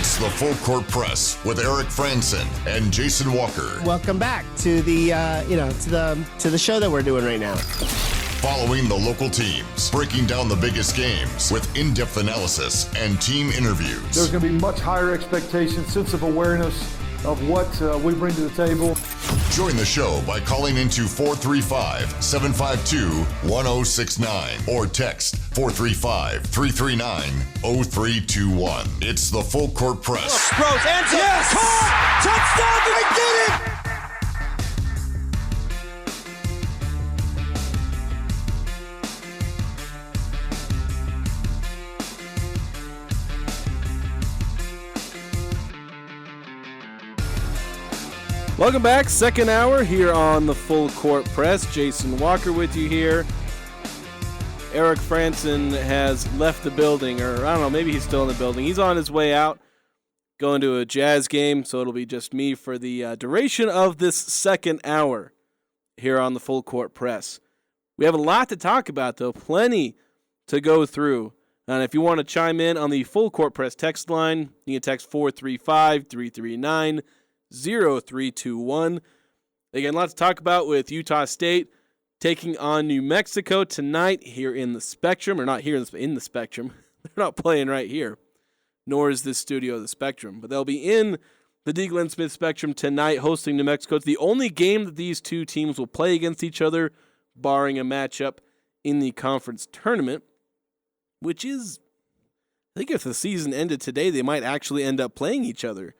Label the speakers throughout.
Speaker 1: It's the Full Court Press with Eric Franson and Jason Walker.
Speaker 2: Welcome back to the to the show that we're doing right now.
Speaker 1: Following the local teams, breaking down the biggest games with in-depth analysis and team interviews.
Speaker 3: There's going to be much higher expectations, sense of awareness of what we bring to the table.
Speaker 1: Join the show by calling into 435-752-1069 or text 435-339-0321. It's the Full Court Press.
Speaker 4: Sproles, hands up, yes! Caught! Touchdown, they did it!
Speaker 5: Welcome back, second hour here on the Full Court Press. Jason Walker with you here. Eric Franson has left the building, or I don't know, maybe he's still in the building. He's on his way out, going to a Jazz game, so it'll be just me for the duration of this second hour here on the Full Court Press. We have a lot to talk about, though, plenty to go through. And if you want to chime in on the Full Court Press text line, you can text 435-339-0321. Again, lots to talk about with Utah State taking on New Mexico tonight here in the Spectrum, or not here in the Spectrum. They're not playing right here, nor is this studio the Spectrum. But they'll be in the D. Glenn Smith Spectrum tonight hosting New Mexico. It's the only game that these two teams will play against each other, barring a matchup in the conference tournament, which is, I think if the season ended today, they might actually end up playing each other.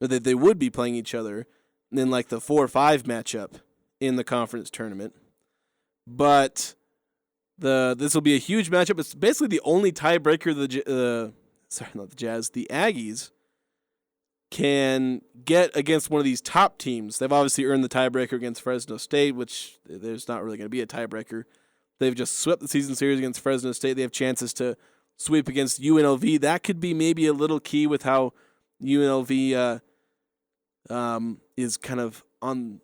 Speaker 5: Or that they would be playing each other in like the 4 or 5 matchup in the conference tournament. But this will be a huge matchup. It's basically the only tiebreaker the Aggies can get against one of these top teams. They've obviously earned the tiebreaker against Fresno State, which there's not really going to be a tiebreaker. They've just swept the season series against Fresno State. They have chances to sweep against UNLV. That could be maybe a little key with how UNLV is kind of on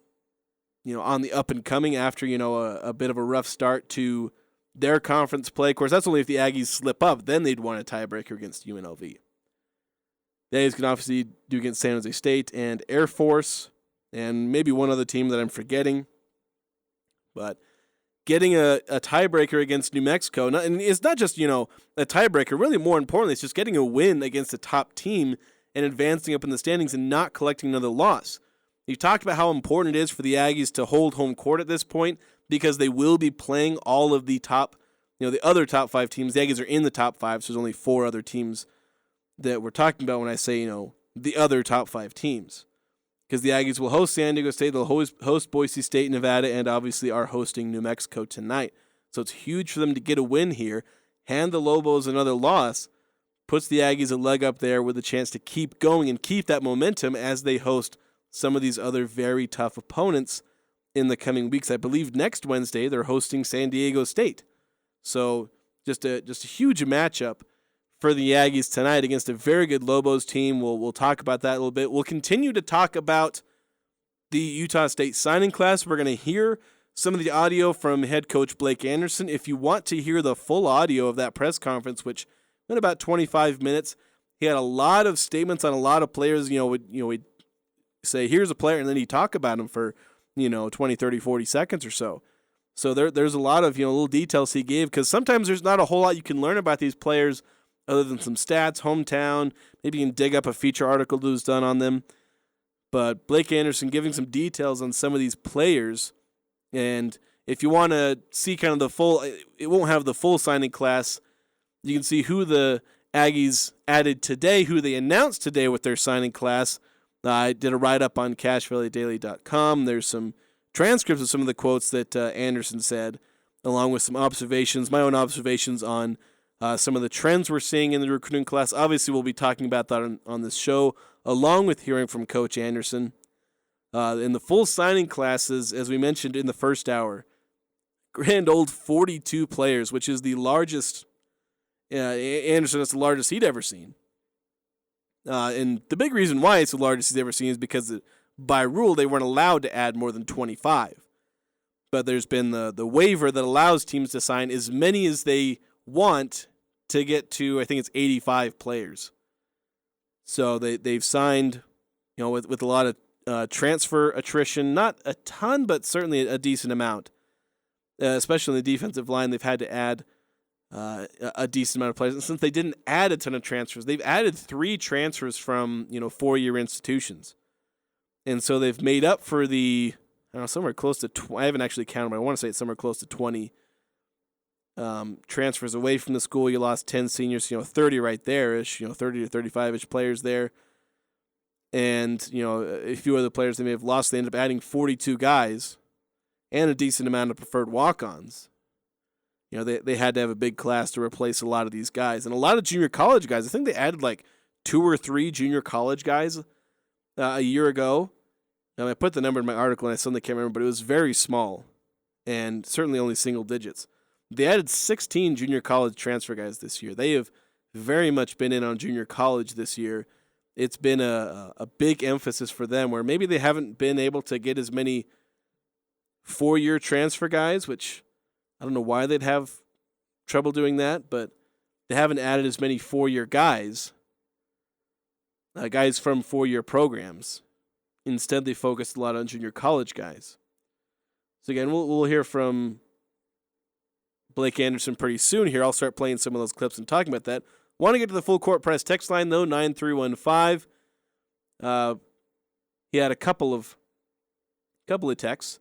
Speaker 5: the up and coming after a bit of a rough start to their conference play. Of course, that's only if the Aggies slip up. Then they'd want a tiebreaker against UNLV. The Aggies can obviously do against San Jose State and Air Force, and maybe one other team that I'm forgetting. But getting a tiebreaker against New Mexico, and it's not just a tiebreaker. Really, more importantly, it's just getting a win against a top team and advancing up in the standings and not collecting another loss. You talked about how important it is for the Aggies to hold home court at this point because they will be playing all of the top, the other top 5 teams. The Aggies are in the top 5, so there's only 4 other teams that we're talking about when I say, the other top 5 teams. Because the Aggies will host San Diego State, they'll host Boise State, Nevada, and obviously are hosting New Mexico tonight. So it's huge for them to get a win here, hand the Lobos another loss, puts the Aggies a leg up there with a chance to keep going and keep that momentum as they host some of these other very tough opponents in the coming weeks. I believe next Wednesday they're hosting San Diego State. So just a huge matchup for the Aggies tonight against a very good Lobos team. We'll talk about that a little bit. We'll continue to talk about the Utah State signing class. We're going to hear some of the audio from head coach Blake Anderson. If you want to hear the full audio of that press conference, which in about 25 minutes, he had a lot of statements on a lot of players. We'd say, here's a player, and then he'd talk about him for, 20, 30, 40 seconds or so. So there's a lot of, little details he gave, because sometimes there's not a whole lot you can learn about these players other than some stats, hometown. Maybe you can dig up a feature article that was done on them. But Blake Anderson giving some details on some of these players. And if you want to see kind of the full, it won't have the full signing class. You can see who the Aggies added today, who they announced today with their signing class. I did a write-up on CashValleyDaily.com. There's some transcripts of some of the quotes that Anderson said, along with some observations, my own observations on some of the trends we're seeing in the recruiting class. Obviously, we'll be talking about that on this show, along with hearing from Coach Anderson. In the full signing classes, as we mentioned in the first hour, grand old 42 players, which is the largest. Anderson, that's the largest he'd ever seen. And the big reason why it's the largest he's ever seen is because by rule they weren't allowed to add more than 25. But there's been the waiver that allows teams to sign as many as they want to get to, I think it's 85 players. So they've signed, with a lot of transfer attrition, not a ton, but certainly a decent amount. Especially in the defensive line, they've had to add a decent amount of players. And since they didn't add a ton of transfers, they've added 3 transfers from 4-year institutions, and so they've made up for the somewhere close to I haven't actually counted, but I want to say it's somewhere close to 20 transfers away from the school. You lost 10 seniors, 30 right there ish, 30 to 35 ish players there, and a few other players they may have lost. They ended up adding 42 guys and a decent amount of preferred walk-ons. They had to have a big class to replace a lot of these guys. And a lot of junior college guys. I think they added like 2 or 3 junior college guys a year ago. I put the number in my article and I suddenly can't remember, but it was very small and certainly only single digits. They added 16 junior college transfer guys this year. They have very much been in on junior college this year. It's been a big emphasis for them, where maybe they haven't been able to get as many 4-year transfer guys, which I don't know why they'd have trouble doing that, but they haven't added as many 4-year guys, guys from 4-year programs. Instead, they focused a lot on junior college guys. So again, we'll hear from Blake Anderson pretty soon here. I'll start playing some of those clips and talking about that. Want to get to the full court press text line, though, 9315. He had a couple of texts.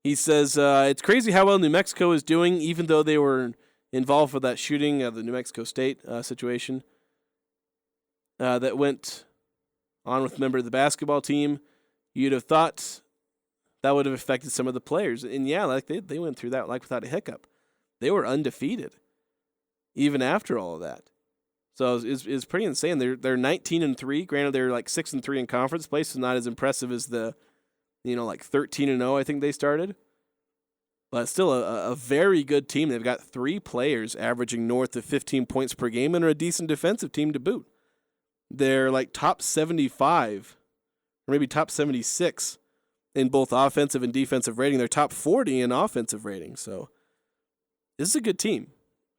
Speaker 5: He says, it's crazy how well New Mexico is doing, even though they were involved with that shooting of the New Mexico State situation that went on with a member of the basketball team. You'd have thought that would have affected some of the players. And yeah, like they went through that like without a hiccup. They were undefeated, even after all of that. So it's pretty insane. They're 19-3. Granted, they're like 6-3 in conference play, so not as impressive as the 13-0 I think they started. But still a very good team. They've got 3 players averaging north of 15 points per game and are a decent defensive team to boot. They're like top 75 or maybe top 76 in both offensive and defensive rating. They're top 40 in offensive rating. So this is a good team,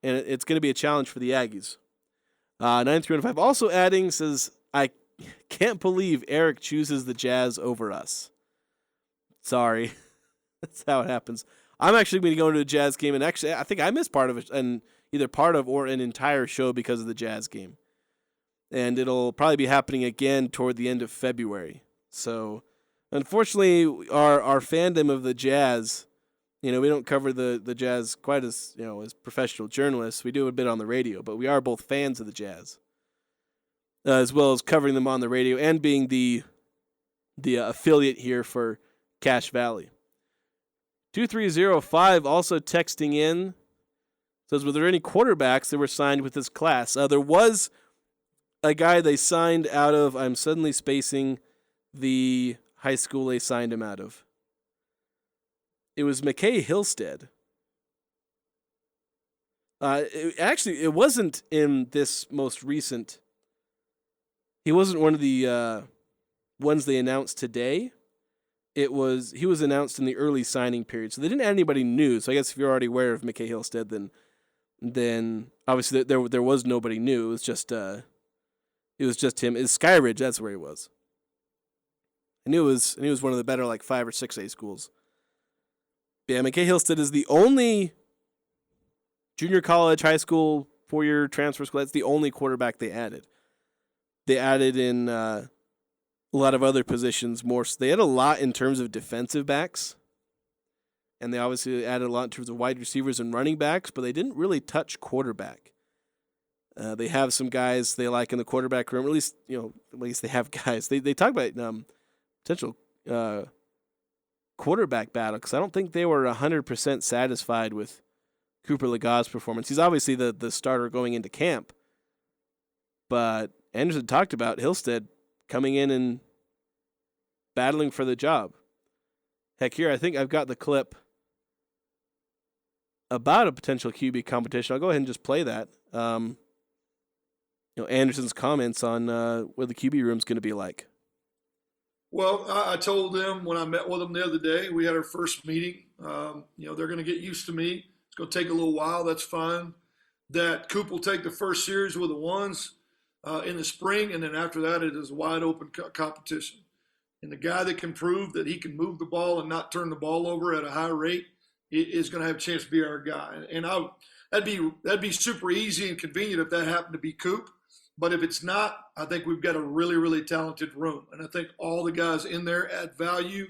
Speaker 5: and it's going to be a challenge for the Aggies. 9315 also adding, says, I can't believe Eric chooses the Jazz over us. Sorry. That's how it happens. I'm actually going to go into a Jazz game, and actually I think I missed part of it, and either part of or an entire show because of the Jazz game. And it'll probably be happening again toward the end of February. So, unfortunately, our fandom of the Jazz, we don't cover the Jazz quite as, as professional journalists. We do a bit on the radio, but we are both fans of the Jazz, as well as covering them on the radio and being the affiliate here for Cache Valley. 2305 also texting in, says, were there any quarterbacks that were signed with this class? There was a guy they signed out of, I'm suddenly spacing the high school they signed him out of. It was McKay Hillstead. It wasn't in this most recent. He wasn't one of the ones they announced today. He was announced in the early signing period, so they didn't add anybody new. So I guess if you're already aware of McKay Hillstead, then obviously there was nobody new. It was just him. It's Skyridge. That's where he was. I knew it was one of the better like 5 or 6A schools. Yeah, McKay Hillstead is the only junior college, high school, 4-year transfer school. That's the only quarterback they added. They added in a lot of other positions more. So they had a lot in terms of defensive backs, and they obviously added a lot in terms of wide receivers and running backs, but they didn't really touch quarterback. They have some guys they like in the quarterback room, or at least they have guys. They talk about potential quarterback battle, because I don't think they were 100% satisfied with Cooper Legau's performance. He's obviously the starter going into camp, but Anderson talked about Hillstead coming in and battling for the job. Heck, here I think I've got the clip about a potential QB competition. I'll go ahead and just play that. Anderson's comments on what the QB room's going to be like.
Speaker 3: Well, I told them when I met with them the other day, we had our first meeting. They're going to get used to me. It's going to take a little while. That's fine. That Coop will take the first series with the ones. in the spring, and then after that, it is wide open competition. And the guy that can prove that he can move the ball and not turn the ball over at a high rate is going to have a chance to be our guy. And that'd be super easy and convenient if that happened to be Coop. But if it's not, I think we've got a really, really talented room. And I think all the guys in there add value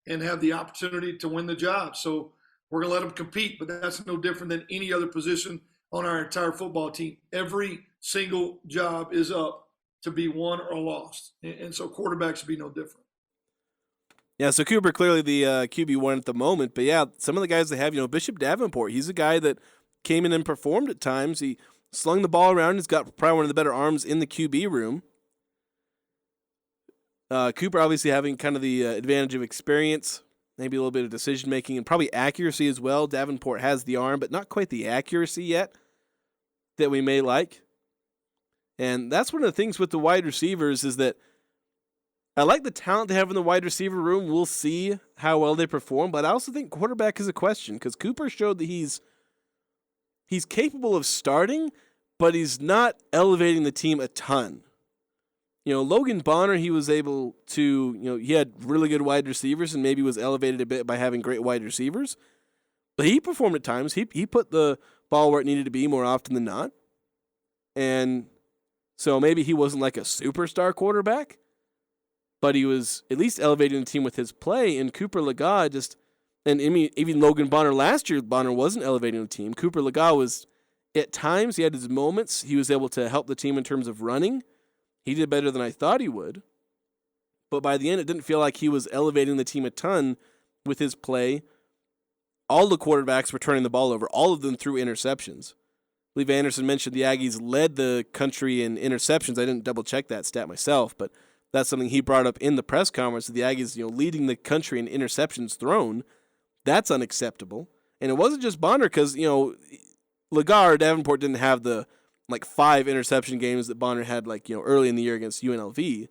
Speaker 3: and have the opportunity to win the job. So we're going to let them compete, but that's no different than any other position on our entire football team. Every single job is up to be won or lost. And so quarterbacks should be no different.
Speaker 5: Yeah, so Cooper clearly the QB1 at the moment. But, yeah, some of the guys they have, Bishop Davenport, he's a guy that came in and performed at times. He slung the ball around. He's got probably one of the better arms in the QB room. Cooper obviously having kind of the advantage of experience, maybe a little bit of decision-making, and probably accuracy as well. Davenport has the arm, but not quite the accuracy yet that we may like. And that's one of the things with the wide receivers is that I like the talent they have in the wide receiver room. We'll see how well they perform, but I also think quarterback is a question because Cooper showed that he's capable of starting, but he's not elevating the team a ton. Logan Bonner, he was able to, he had really good wide receivers and maybe was elevated a bit by having great wide receivers. But he performed at times. He put the ball where it needed to be more often than not. And so maybe he wasn't like a superstar quarterback, but he was at least elevating the team with his play. And Cooper Legas and even Logan Bonner last year, Bonner wasn't elevating the team. Cooper Legas was, at times, he had his moments. He was able to help the team in terms of running. He did better than I thought he would. But by the end, it didn't feel like he was elevating the team a ton with his play. All the quarterbacks were turning the ball over, all of them threw interceptions. I believe Anderson mentioned the Aggies led the country in interceptions. I didn't double-check that stat myself, but that's something he brought up in the press conference. The Aggies, leading the country in interceptions thrown. That's unacceptable. And it wasn't just Bonner because, Legar, Davenport didn't have the 5 interception games that Bonner had early in the year against UNLV.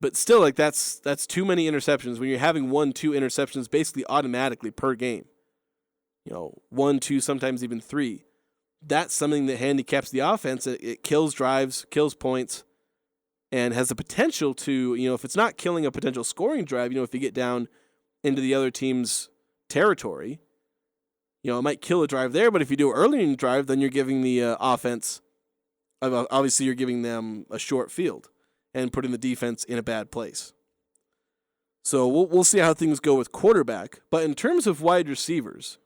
Speaker 5: But still that's too many interceptions when you're having 1-2 interceptions basically automatically per game. 1, 2, sometimes even 3. That's something that handicaps the offense. It kills drives, kills points, and has the potential to, if it's not killing a potential scoring drive, if you get down into the other team's territory, it might kill a drive there, but if you do it early in the drive, then you're giving the offense, obviously you're giving them a short field and putting the defense in a bad place. So we'll see how things go with quarterback. But in terms of wide receivers,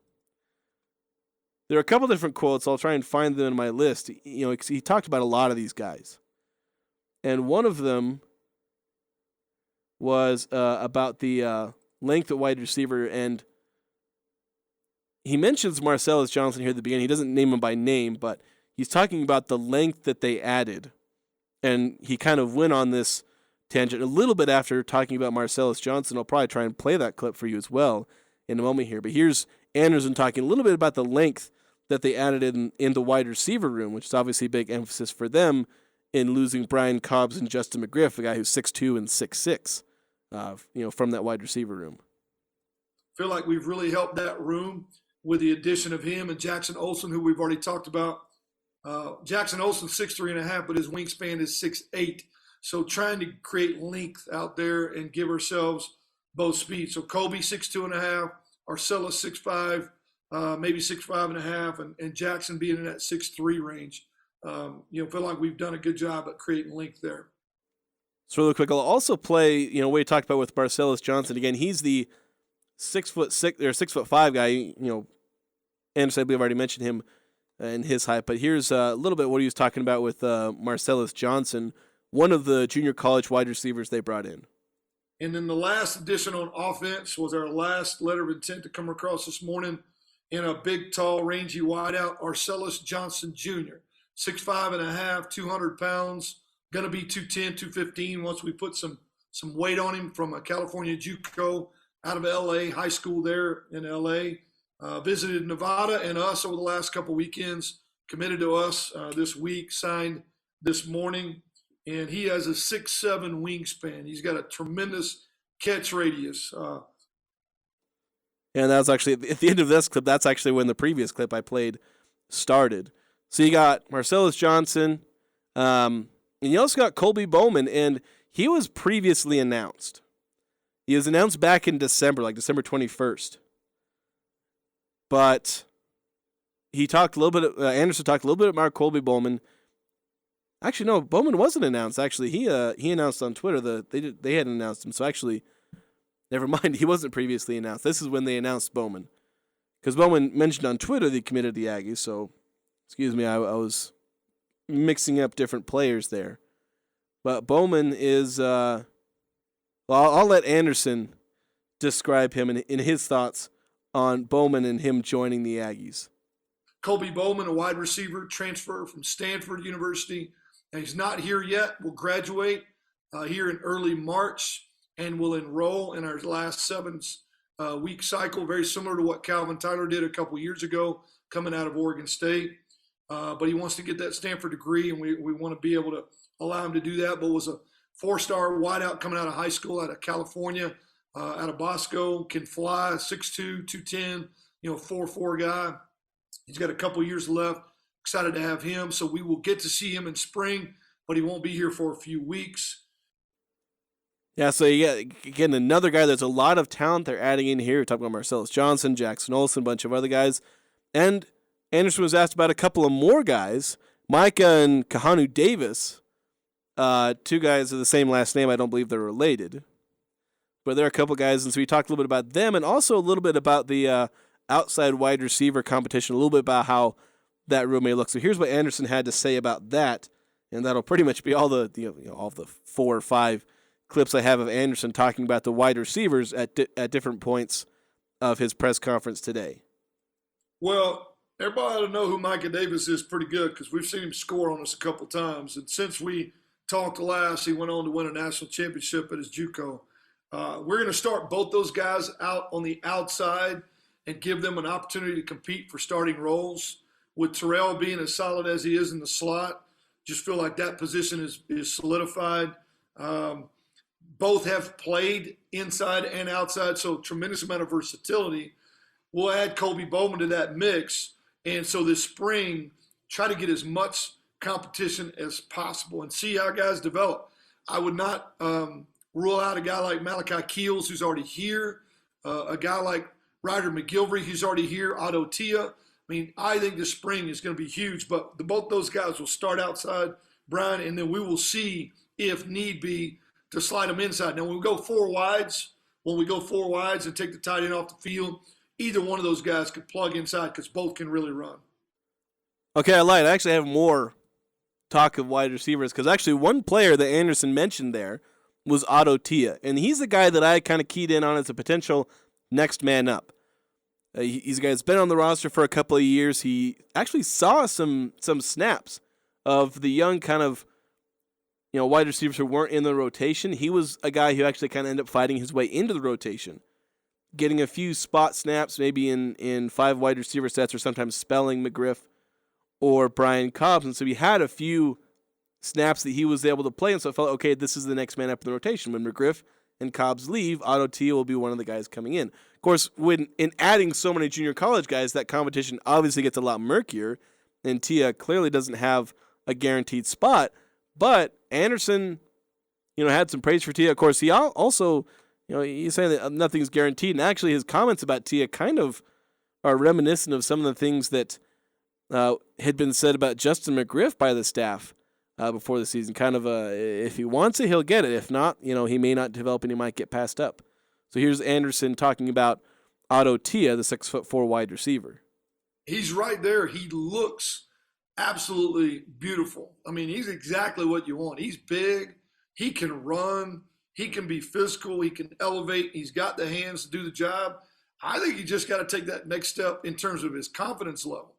Speaker 5: there are a couple different quotes. I'll try and find them in my list. He talked about a lot of these guys. And one of them was about the length of wide receiver, and he mentions Marcellus Johnson here at the beginning. He doesn't name him by name, but he's talking about the length that they added. And he kind of went on this tangent a little bit after talking about Marcellus Johnson. I'll probably try and play that clip for you as well in a moment here. But here's Anderson talking a little bit about the length that they added in the wide receiver room, which is obviously a big emphasis for them in losing Brian Cobbs and Justin McGriff, a guy who's 6'2" and 6'6", from that wide receiver room.
Speaker 3: Feel like we've really helped that room with the addition of him and Jackson Olsen, who we've already talked about. Jackson Olsen's 6'3.5", but his wingspan is 6'8". So trying to create length out there and give ourselves both speed. So Kobe 6'2.5", Arcellus 6'5", maybe 6'5.5", and Jackson being in that 6'3" range. Feel like we've done a good job at creating length there.
Speaker 5: So really quick, I'll also play, we talked about with Marcellus Johnson. Again, he's the 6'6" or 6'5" guy. Anderson, I believe I've already mentioned him and his height. But here's a little bit what he was talking about with Marcellus Johnson, one of the junior college wide receivers they brought in.
Speaker 3: And then the last addition on offense was our last letter of intent to come across this morning in a big, tall, rangy wideout, Arcellus Johnson Jr., 6'5.5", 200 pounds, going to be 210, 215 once we put some weight on him from a California JUCO out of L.A., high school there in L.A., visited Nevada and us over the last couple weekends, committed to us this week, signed this morning, and he has a 6'7" wingspan. He's got a tremendous catch radius.
Speaker 5: And that was actually, at the end of this clip, that's actually when the previous clip I played started. So you got Marcellus Johnson, and you also got Colby Bowman, and he was previously announced. He was announced back in December, like December 21st. But he talked a little bit. Anderson talked a little bit about Colby Bowman. Actually, no, Bowman wasn't announced. Actually, he announced on Twitter that they hadn't announced him. So actually, never mind. He wasn't previously announced. This is when they announced Bowman, because Bowman mentioned on Twitter that he committed to the Aggies. So, excuse me, I was mixing up different players there. But Bowman is. Well, I'll let Anderson describe him in his thoughts on Bowman and him joining the Aggies.
Speaker 3: Colby Bowman, a wide receiver, transfer from Stanford University. And he's not here yet. Will graduate here in early March and will enroll in our last 7-week cycle, very similar to what Calvin Tyler did a couple years ago coming out of Oregon State. But he wants to get that Stanford degree, and we want to be able to allow him to do that. But was a 4-star wideout coming out of high school out of California, out of Bosco, can fly, 6'2", 210, 4'4" guy. He's got a couple years left. Excited to have him. So we will get to see him in spring, but he won't be here for a few weeks.
Speaker 5: Yeah, so you got, again, another guy. There's a lot of talent they're adding in here. We're talking about Marcellus Johnson, Jackson Olsen, a bunch of other guys. And Anderson was asked about a couple of more guys, Micah and Kahanu Davis, 2 guys of the same last name. I don't believe they're related. But there are a couple guys, and so we talked a little bit about them and also a little bit about the outside wide receiver competition, a little bit about how that room may look. So here's what Anderson had to say about that, and that'll pretty much be all the all the 4 or 5 clips I have of Anderson talking about the wide receivers at different points of his press conference today.
Speaker 3: Well, everybody ought to know who Micah Davis is pretty good because we've seen him score on us a couple times. And since we talked last, he went on to win a national championship at his JUCO. We're going to start both those guys out on the outside and give them an opportunity to compete for starting roles. With Terrell being as solid as he is in the slot, just feel like that position is solidified. Both have played inside and outside, so tremendous amount of versatility. We'll add Colby Bowman to that mix, and so this spring, try to get as much competition as possible and see how guys develop. I would not rule out a guy like Malachi Keels, who's already here, a guy like Ryder McGilvery, who's already here, Otto Tia. I mean, I think this spring is going to be huge, but both those guys will start outside, Brian, and then we will see, if need be, to slide them inside. Now, when we go 4 wides and take the tight end off the field, either one of those guys could plug inside because both can really run.
Speaker 5: Okay, I lied. I actually have more talk of wide receivers because actually one player that Anderson mentioned there was Otto Tia, and he's the guy that I kind of keyed in on as a potential next man up. He's a guy that's been on the roster for a couple of years. He actually saw some snaps of the young kind of wide receivers who weren't in the rotation. He was a guy who actually kind of ended up fighting his way into the rotation, getting a few spot snaps, maybe in 5 wide receiver sets, or sometimes spelling McGriff or Brian Cobbs. And so he had a few snaps that he was able to play, and so I felt, okay, this is the next man up in the rotation. When McGriff and Cobbs leave, Otto Tia will be one of the guys coming in. Of course, in adding so many junior college guys, that competition obviously gets a lot murkier, and Tia clearly doesn't have a guaranteed spot. But Anderson, had some praise for Tia. Of course, he also, he's saying that nothing's guaranteed, and actually his comments about Tia kind of are reminiscent of some of the things that had been said about Justin McGriff by the staff before the season. Kind of if he wants it, he'll get it. If not, he may not develop and he might get passed up. So here's Anderson talking about Otto Tia, the 6'4" wide receiver.
Speaker 3: He's right there. He looks absolutely beautiful. I mean, he's exactly what you want. He's big. He can run. He can be physical. He can elevate. He's got the hands to do the job. I think he just got to take that next step in terms of his confidence level.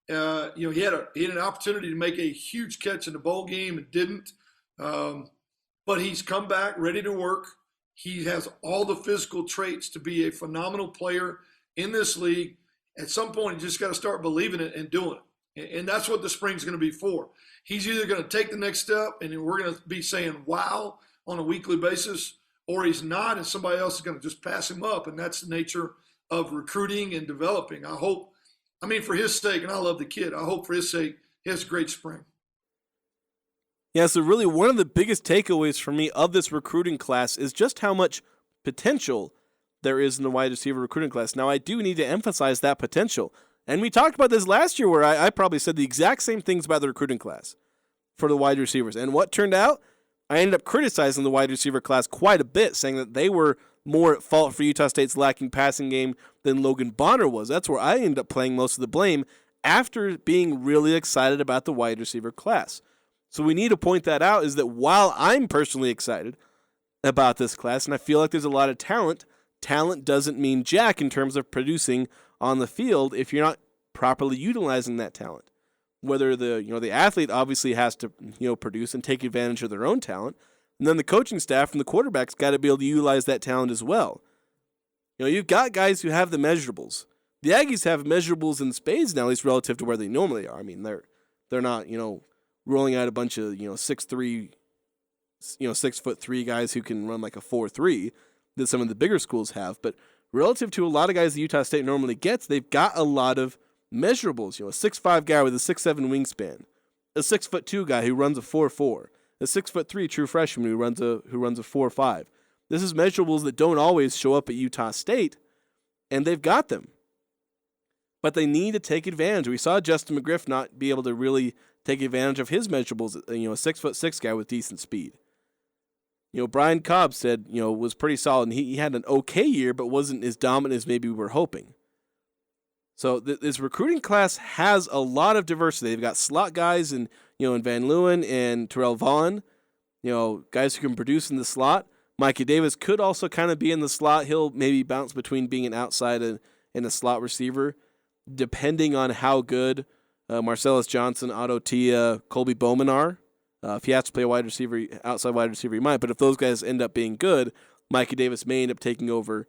Speaker 3: He had an opportunity to make a huge catch in the bowl game and didn't. But he's come back ready to work. He has all the physical traits to be a phenomenal player in this league. At some point, you just got to start believing it and doing it. And that's what the spring's going to be for. He's either going to take the next step and we're going to be saying, wow, on a weekly basis, or he's not, and somebody else is going to just pass him up. And that's the nature of recruiting and developing. For his sake, and I love the kid, I hope for his sake he has a great spring.
Speaker 5: Yeah, so really one of the biggest takeaways for me of this recruiting class is just how much potential there is in the wide receiver recruiting class. Now, I do need to emphasize that potential. And we talked about this last year where I probably said the exact same things about the recruiting class for the wide receivers. And what turned out? I ended up criticizing the wide receiver class quite a bit, saying that they were more at fault for Utah State's lacking passing game than Logan Bonner was. That's where I ended up playing most of the blame after being really excited about the wide receiver class. So we need to point that out, is that while I'm personally excited about this class, and I feel like there's a lot of talent doesn't mean jack in terms of producing on the field if you're not properly utilizing that talent. Whether the athlete obviously has to produce and take advantage of their own talent, and then the coaching staff and the quarterback's got to be able to utilize that talent as well. You've got guys who have the measurables. The Aggies have measurables in spades now, at least relative to where they normally are. I mean, they're not rolling out a bunch of 6'3", 6'3" guys who can run like a 4.3 that some of the bigger schools have. But relative to a lot of guys that Utah State normally gets, they've got a lot of measurables. A 6'5" guy with a 6'7" wingspan, a 6'2" guy who runs a 4.4, a 6'3" true freshman who runs a 4.5. This is measurables that don't always show up at Utah State, and they've got them. But they need to take advantage. We saw Justin McGriff not be able to really take advantage of his measurables. A 6'6" guy with decent speed. Brian Cobb said was pretty solid, and he had an okay year, but wasn't as dominant as maybe we were hoping. So this recruiting class has a lot of diversity. They've got slot guys in Van Leeuwen and Terrell Vaughn, guys who can produce in the slot. Mikey Davis could also kind of be in the slot. He'll maybe bounce between being an outside and a slot receiver, depending on how good Marcellus Johnson, Otto Tia, Colby Bowman are. If he has to play a outside wide receiver, he might. But if those guys end up being good, Mikey Davis may end up taking over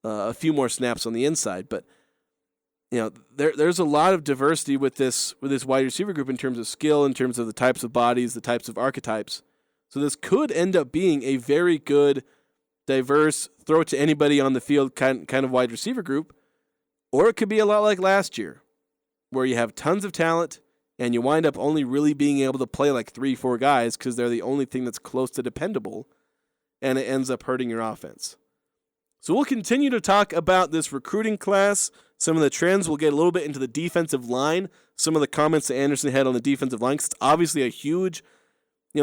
Speaker 5: a few more snaps on the inside. But there's a lot of diversity with this wide receiver group in terms of skill, in terms of the types of bodies, the types of archetypes. So this could end up being a very good, diverse, throw it to anybody on the field kind of wide receiver group. Or it could be a lot like last year, where you have tons of talent and you wind up only really being able to play like 3-4 guys because they're the only thing that's close to dependable, and it ends up hurting your offense. So we'll continue to talk about this recruiting class, some of the trends. We'll get a little bit into the defensive line, some of the comments that Anderson had on the defensive line, because it's obviously a huge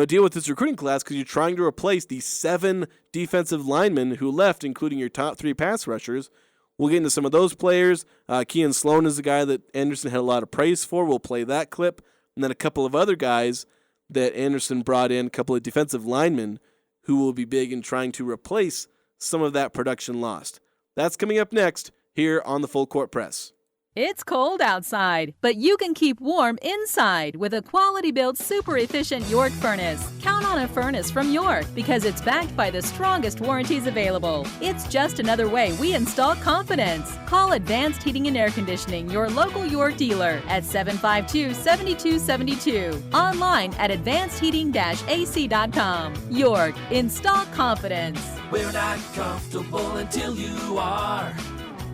Speaker 5: deal with this recruiting class because you're trying to replace the 7 defensive linemen who left, including your top 3 pass rushers. We'll get into some of those players. Kean Sloan is the guy that Anderson had a lot of praise for. We'll play that clip. And then a couple of other guys that Anderson brought in, a couple of defensive linemen who will be big in trying to replace some of that production lost. That's coming up next here on the Full Court Press.
Speaker 6: It's cold outside, but you can keep warm inside with a quality-built, super-efficient York furnace. Count on a furnace from York because it's backed by the strongest warranties available. It's just another way we install confidence. Call Advanced Heating and Air Conditioning, your local York dealer, at 752-7272. Online at advancedheating-ac.com. York, install confidence.
Speaker 7: We're not comfortable until you are.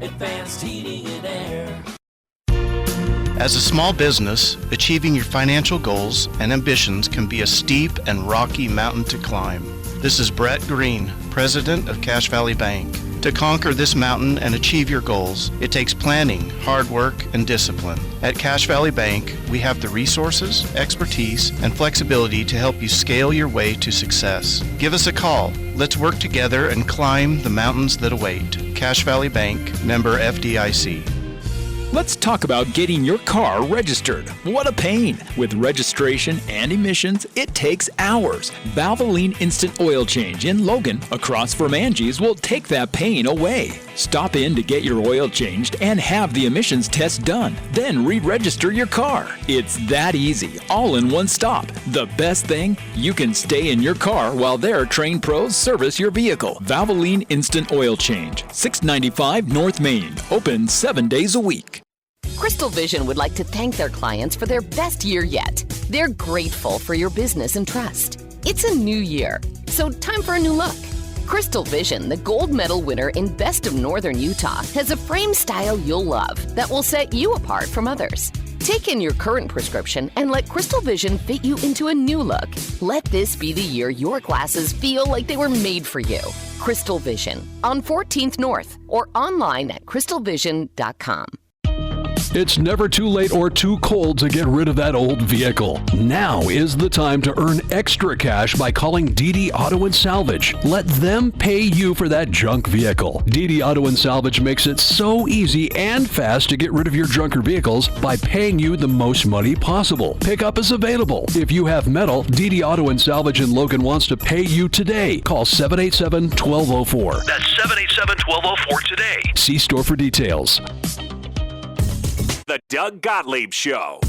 Speaker 7: Advanced Heating and Air.
Speaker 8: As a small business, achieving your financial goals and ambitions can be a steep and rocky mountain to climb. This is Brett Green, president of Cache Valley Bank. To conquer this mountain and achieve your goals, it takes planning, hard work, and discipline. At Cache Valley Bank, we have the resources, expertise, and flexibility to help you scale your way to success. Give us a call. Let's work together and climb the mountains that await. Cache Valley Bank, member FDIC.
Speaker 9: Let's talk about getting your car registered. What a pain! With registration and emissions, it takes hours. Valvoline Instant Oil Change in Logan, across from Aggies, will take that pain away. Stop in to get your oil changed and have the emissions test done. Then re-register your car. It's that easy, all in one stop. The best thing? You can stay in your car while their trained pros service your vehicle. Valvoline Instant Oil Change, 695 North Main, open 7 days a week.
Speaker 10: Crystal Vision would like to thank their clients for their best year yet. They're grateful for your business and trust. It's a new year, so time for a new look. Crystal Vision, the gold medal winner in Best of Northern Utah, has a frame style you'll love that will set you apart from others. Take in your current prescription and let Crystal Vision fit you into a new look. Let this be the year your glasses feel like they were made for you. Crystal Vision on 14th North or online at crystalvision.com.
Speaker 11: It's never too late or too cold to get rid of that old vehicle. Now is the time to earn extra cash by calling DD Auto and Salvage. Let them pay you for that junk vehicle. DD Auto and Salvage makes it so easy and fast to get rid of your junker vehicles by paying you the most money possible. Pickup is available. If you have metal, DD Auto and Salvage in Logan wants to pay you today. Call 787-1204.
Speaker 12: That's 787-1204 today.
Speaker 11: See store for details.
Speaker 12: The Doug Gottlieb Show.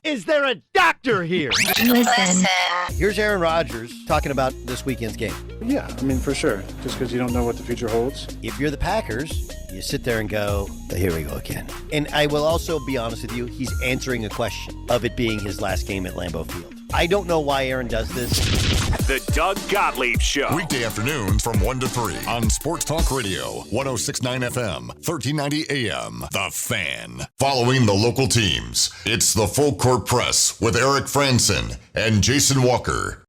Speaker 4: Is there a doctor here?
Speaker 13: Listen. Here's Aaron Rodgers talking about this weekend's game.
Speaker 14: Yeah, I mean, for sure. Just because you don't know what the future holds.
Speaker 13: If you're the Packers, you sit there and go, here we go again. And I will also be honest with you, he's answering a question of it being his last game at Lambeau Field. I don't know why Aaron does this.
Speaker 12: The Doug Gottlieb Show.
Speaker 1: Weekday afternoons from 1 to 3 on Sports Talk Radio, 106.9 FM, 1390 AM. The Fan. Following the local teams, it's the Full Court Press with Eric Franson and Jason Walker.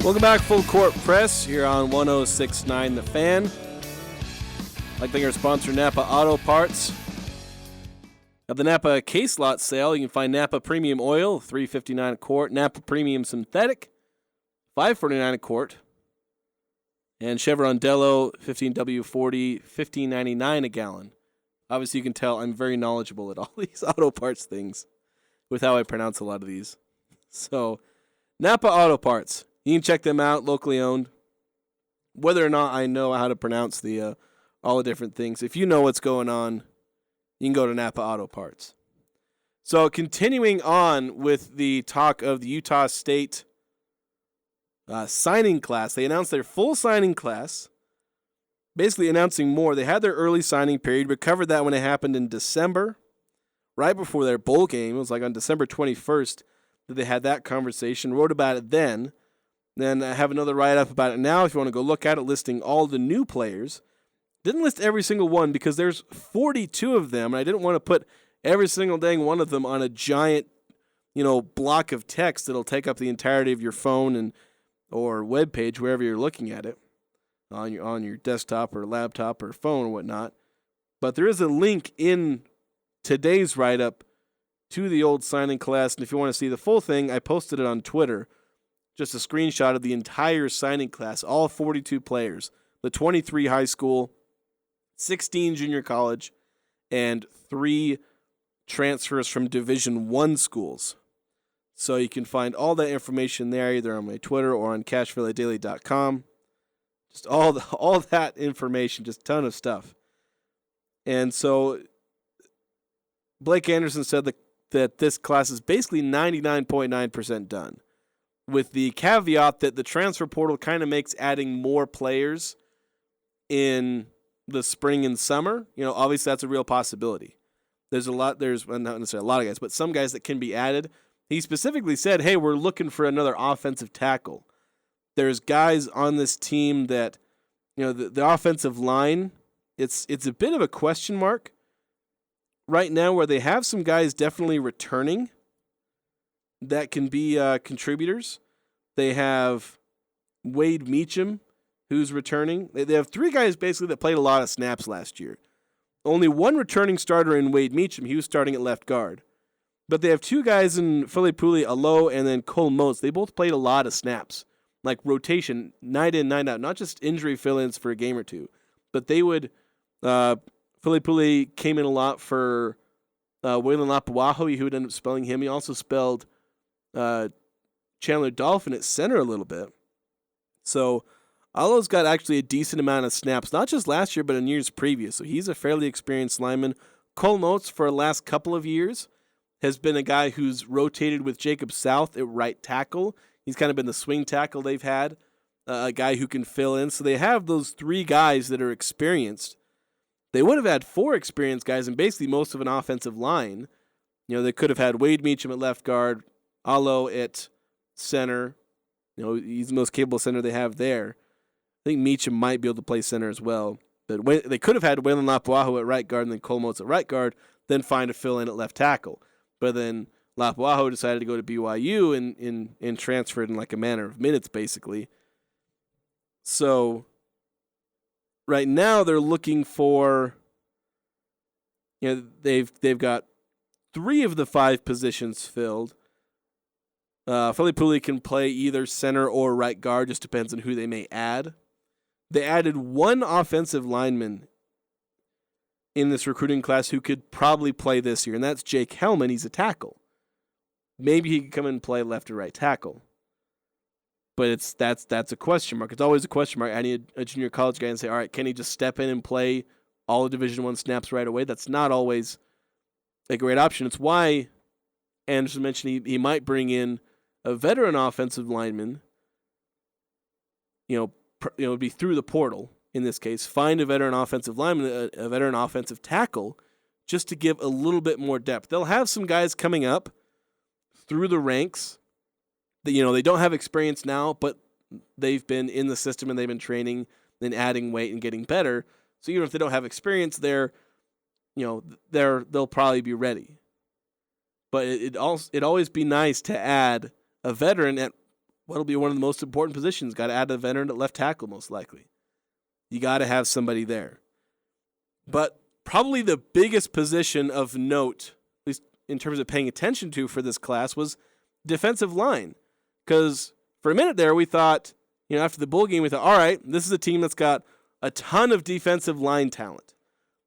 Speaker 5: Welcome back, Full Court Press, here on 106.9 The Fan. I'd like to thank our sponsor, Napa Auto Parts. At the Napa Case Lot sale, you can find Napa Premium Oil, $3.59 a quart, Napa Premium Synthetic, $5.49 a quart, and Chevron Delo 15W40, $15.99 a gallon. Obviously, you can tell I'm very knowledgeable at all these auto parts things with how I pronounce a lot of these. So, Napa Auto Parts. You can check them out, locally owned. Whether or not I know how to pronounce the all the different things, if you know what's going on, you can go to Napa Auto Parts. So continuing on with the talk of the Utah State signing class, they announced their full signing class, basically announcing more. They had their early signing period. We covered that when it happened in December, right before their bowl game. It was like on December 21st that they had that conversation, wrote about it then. Then I have another write-up about it now if you want to go look at it, listing all the new players. Didn't list every single one because there's 42 of them, and I didn't want to put every single dang one of them on a giant, block of text that'll take up the entirety of your phone and or web page, wherever you're looking at it, on your desktop or laptop or phone or whatnot. But there is a link in today's write-up to the old signing class, and if you want to see the full thing, I posted it on Twitter. Just a screenshot of the entire signing class, all 42 players, the 23 high school, 16 junior college, and 3 transfers from Division I schools. So you can find all that information there, either on my Twitter or on CashValleyDaily.com. Just all that information, just a ton of stuff. And so Blake Anderson said that this class is basically 99.9% done, with the caveat that the transfer portal kind of makes adding more players in the spring and summer. Obviously that's a real possibility. There's not necessarily a lot of guys, but some guys that can be added. He specifically said, hey, we're looking for another offensive tackle. There's guys on this team that, the offensive line, it's a bit of a question mark right now, where they have some guys definitely returning that can be contributors. They have Wade Meacham, who's returning. They have 3 guys basically that played a lot of snaps last year. Only one returning starter in Wade Meacham. He was starting at left guard. But they have 2 guys in Filipuli Alo and then Cole Motes. They both played a lot of snaps, like rotation, night in, night out, not just injury fill-ins for a game or two. But they would, Filipuli came in a lot for Waylon Lapuaho, who would end up spelling him. He also spelled Chandler Dolphin at center a little bit. So Alo's got actually a decent amount of snaps, not just last year, but in years previous. So he's a fairly experienced lineman. Cole Motes, for the last couple of years, has been a guy who's rotated with Jacob South at right tackle. He's kind of been the swing tackle they've had a guy who can fill in. So they have those 3 guys that are experienced. They would have had 4 experienced guys and basically most of an offensive line. They could have had Wade Meacham at left guard, Alo at center. He's the most capable center they have there. I think Meacham might be able to play center as well. But they could have had Waylon Lapuaho at right guard and then Cole Motes at right guard, then find a fill-in at left tackle. But then Lapuaho decided to go to BYU and transferred in like a matter of minutes, basically. So right now they're looking for, they've got 3 of the 5 positions filled. Philly Pooley can play either center or right guard, just depends on who they may add. They added 1 offensive lineman in this recruiting class who could probably play this year, and that's Jake Hellman. He's a tackle. Maybe he could come and play left or right tackle. But that's a question mark. It's always a question mark adding a junior college guy and say, all right, can he just step in and play all the Division I snaps right away? That's not always a great option. It's why Anderson mentioned he might bring in a veteran offensive lineman, it'd be through the portal in this case, find a veteran offensive lineman, a veteran offensive tackle, just to give a little bit more depth. They'll have some guys coming up through the ranks that, they don't have experience now, but they've been in the system and they've been training and adding weight and getting better. So even if they don't have experience there, they'll probably be ready. But it'd always be nice to add a veteran at what'll be one of the most important positions. Got to add a veteran at left tackle, most likely. You got to have somebody there. But probably the biggest position of note, at least in terms of paying attention to for this class, was defensive line. Because for a minute there, we thought, after the bowl game, we thought, all right, this is a team that's got a ton of defensive line talent.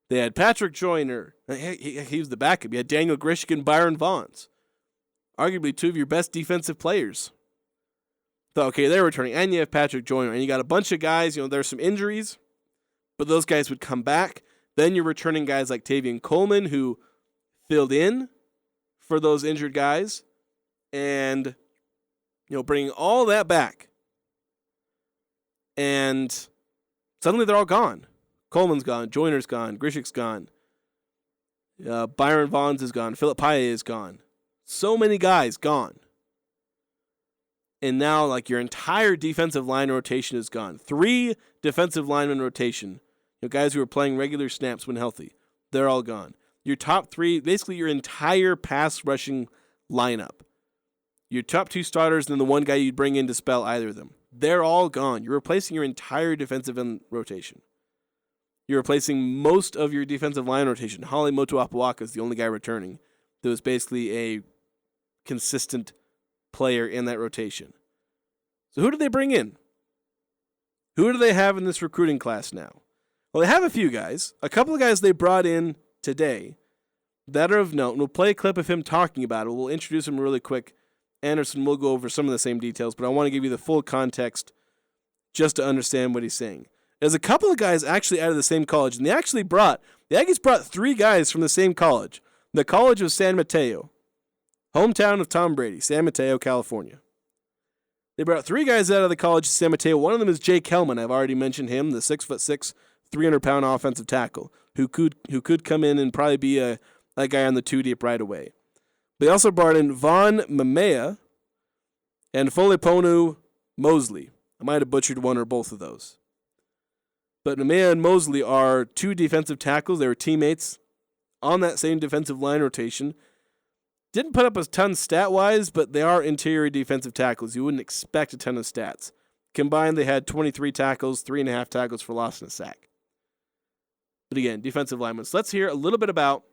Speaker 5: They had Patrick Joyner. He was the backup. You had Daniel Grishik and Byron Vaughns. Arguably 2 of your best defensive players. Thought, okay, they're returning. And you have Patrick Joyner. And you got a bunch of guys, there's some injuries, but those guys would come back. Then you're returning guys like Tavian Coleman, who filled in for those injured guys. And, bringing all that back. And suddenly they're all gone. Coleman's gone. Joyner's gone. Grishik's gone. Byron Vaughns is gone. Philip Paye is gone. So many guys gone. And now, your entire defensive line rotation is gone. 3 defensive lineman rotation. Guys who are playing regular snaps when healthy. They're all gone. Your top 3, basically your entire pass rushing lineup. Your top 2 starters and then the 1 guy you'd bring in to spell either of them. They're all gone. You're replacing your entire defensive end rotation. You're replacing most of your defensive line rotation. Holly Motuapuaka is the only guy returning. That was basically a consistent player in that rotation. So who did they bring in? Who do they have in this recruiting class now? Well, they have a few guys. A couple of guys they brought in today that are of note. And we'll play a clip of him talking about it. We'll introduce him really quick. Anderson will go over some of the same details, but I want to give you the full context just to understand what he's saying. There's a couple of guys actually out of the same college, and the Aggies brought 3 guys from the same college. The college of San Mateo, hometown of Tom Brady, San Mateo, California. They brought 3 guys out of the college of San Mateo. One of them is Jake Hellman. I've already mentioned him, the 6'6", 300-pound offensive tackle who could come in and probably be a guy on the 2 deep right away. They also brought in Von Mamea and Foliponu Mosley. I might have butchered one or both of those. But Mamea and Mosley are 2 defensive tackles. They were teammates on that same defensive line rotation. Didn't put up a ton stat-wise, but they are interior defensive tackles. You wouldn't expect a ton of stats. Combined, they had 23 tackles, 3.5 tackles for loss and a sack. But again, defensive linemen. So let's hear a little bit about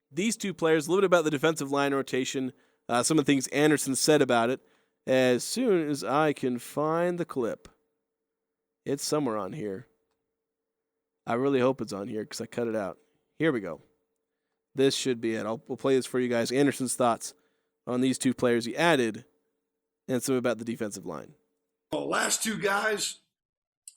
Speaker 5: these 2 players, a little bit about the defensive line rotation, some of the things Anderson said about it, as soon as I can find the clip. It's somewhere on here. I really hope it's on here because I cut it out. Here we go. This should be it. We'll play this for you guys. Anderson's thoughts on these 2 players he added and some about the defensive line.
Speaker 3: The last 2 guys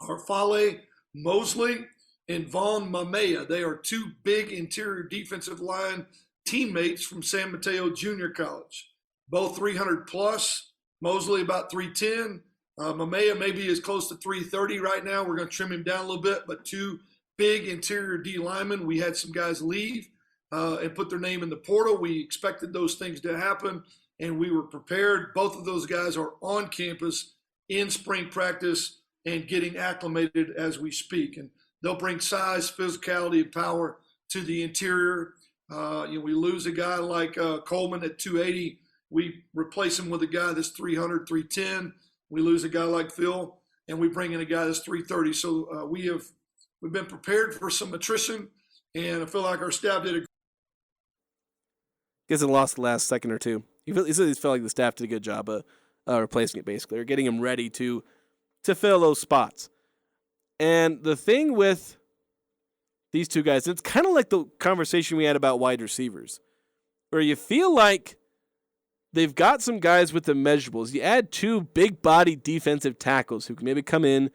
Speaker 3: are Fale Mosley and Von Mamea. They are 2 big interior defensive line teammates from San Mateo Junior College. Both 300 plus. Mosley about 310. Mamea maybe is close to 330 right now. We're going to trim him down a little bit, but 2 big interior D linemen. We had some guys leave and put their name in the portal. We expected those things to happen, and we were prepared. Both of those guys are on campus in spring practice and getting acclimated as we speak. And they'll bring size, physicality, and power to the interior. We lose a guy like Coleman at 280. We replace him with a guy that's 300, 310. We lose a guy like Phil, and we bring in a guy that's 330. So we've been prepared for some attrition, and I feel like our staff did a
Speaker 5: Guess it lost the last second or two. He felt like the staff did a good job of replacing it, basically, or getting him ready to fill those spots. And the thing with these two guys, it's kind of like the conversation we had about wide receivers, where you feel like they've got some guys with the measurables. You add 2 big-body defensive tackles who can maybe come in,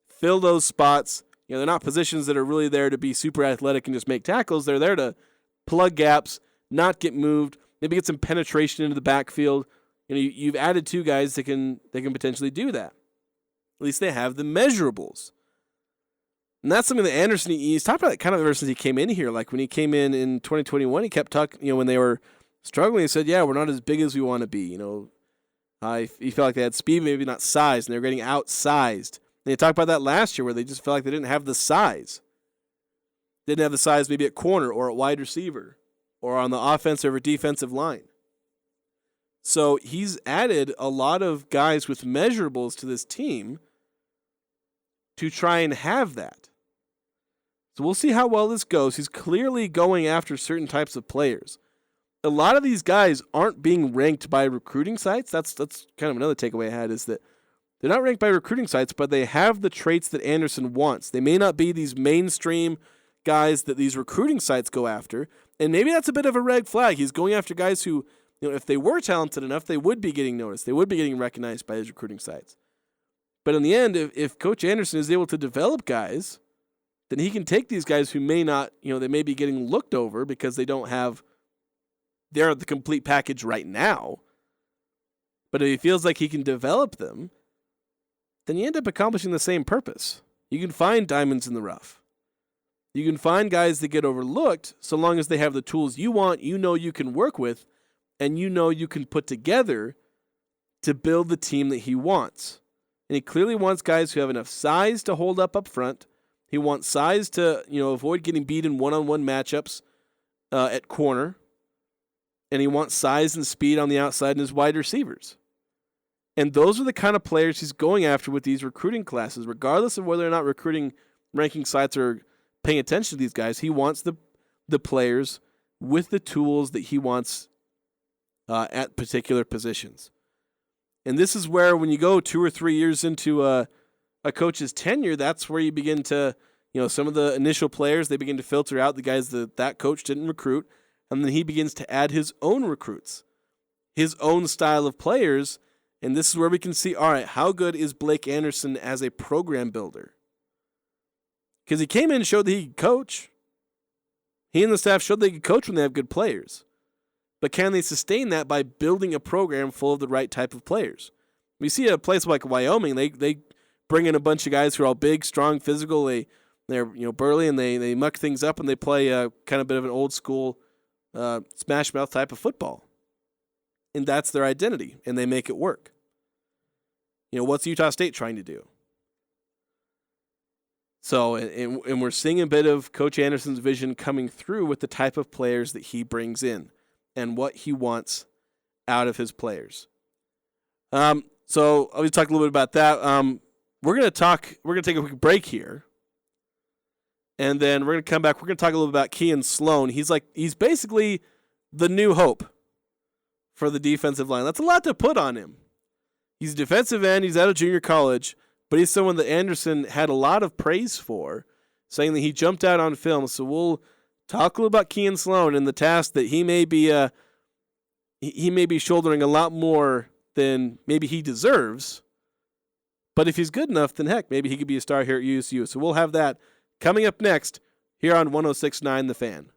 Speaker 5: fill those spots. They're not positions that are really there to be super athletic and just make tackles. They're there to plug gaps, not get moved, maybe get some penetration into the backfield. You've added 2 guys that can potentially do that. At least they have the measurables. And that's something that Anderson, he's talked about that kind of ever since he came in here. Like when he came in 2021, he kept talking, when they were struggling, he said, yeah, we're not as big as we want to be. He felt like they had speed, maybe not size, and they were getting outsized. And they talked about that last year where they just felt like they didn't have the size. Didn't have the size maybe at corner or at wide receiver or on the offensive or defensive line. So he's added a lot of guys with measurables to this team to try and have that. So we'll see how well this goes. He's clearly going after certain types of players. A lot of these guys aren't being ranked by recruiting sites. That's kind of another takeaway I had, is that they're not ranked by recruiting sites, but they have the traits that Anderson wants. They may not be these mainstream guys that these recruiting sites go after, and maybe that's a bit of a red flag. He's going after guys who, if they were talented enough, they would be getting noticed. They would be getting recognized by his recruiting sites. But in the end, if Coach Anderson is able to develop guys, then he can take these guys who may not, they may be getting looked over because they're the complete package right now. But if he feels like he can develop them, then you end up accomplishing the same purpose. You can find diamonds in the rough. You can find guys that get overlooked so long as they have the tools you want, you can work with, and you can put together to build the team that he wants. And he clearly wants guys who have enough size to hold up front. He wants size to, avoid getting beat in one-on-one matchups at corner. And he wants size and speed on the outside in his wide receivers. And those are the kind of players he's going after with these recruiting classes. Regardless of whether or not recruiting ranking sites are paying attention to these guys, he wants the players with the tools that he wants at particular positions. And this is where, when you go 2 or 3 years into a coach's tenure, that's where you begin to, some of the initial players, they begin to filter out the guys that coach didn't recruit, and then he begins to add his own recruits, his own style of players, and this is where we can see, all right, how good is Blake Anderson as a program builder? Because he came in and showed that he could coach. He and the staff showed they could coach when they have good players. But can they sustain that by building a program full of the right type of players? We see a place like Wyoming, they bring in a bunch of guys who are all big, strong, physical. They're burly, and they muck things up, and they play kind of bit of an old school smash mouth type of football. And that's their identity, and they make it work. What's Utah State trying to do? So, and we're seeing a bit of Coach Anderson's vision coming through with the type of players that he brings in and what he wants out of his players. So I'll just talk a little bit about that. We're going to take a quick break here. And then we're going to come back. We're going to talk a little bit about Kean Sloan. He's basically the new hope for the defensive line. That's a lot to put on him. He's a defensive end. He's out of junior college, but he's someone that Anderson had a lot of praise for, saying that he jumped out on film. So we'll talk a little about Kean Sloan and the task that he may be shouldering a lot more than maybe he deserves. But if he's good enough, then heck, maybe he could be a star here at USU. So we'll have that coming up next here on 106.9 The Fan.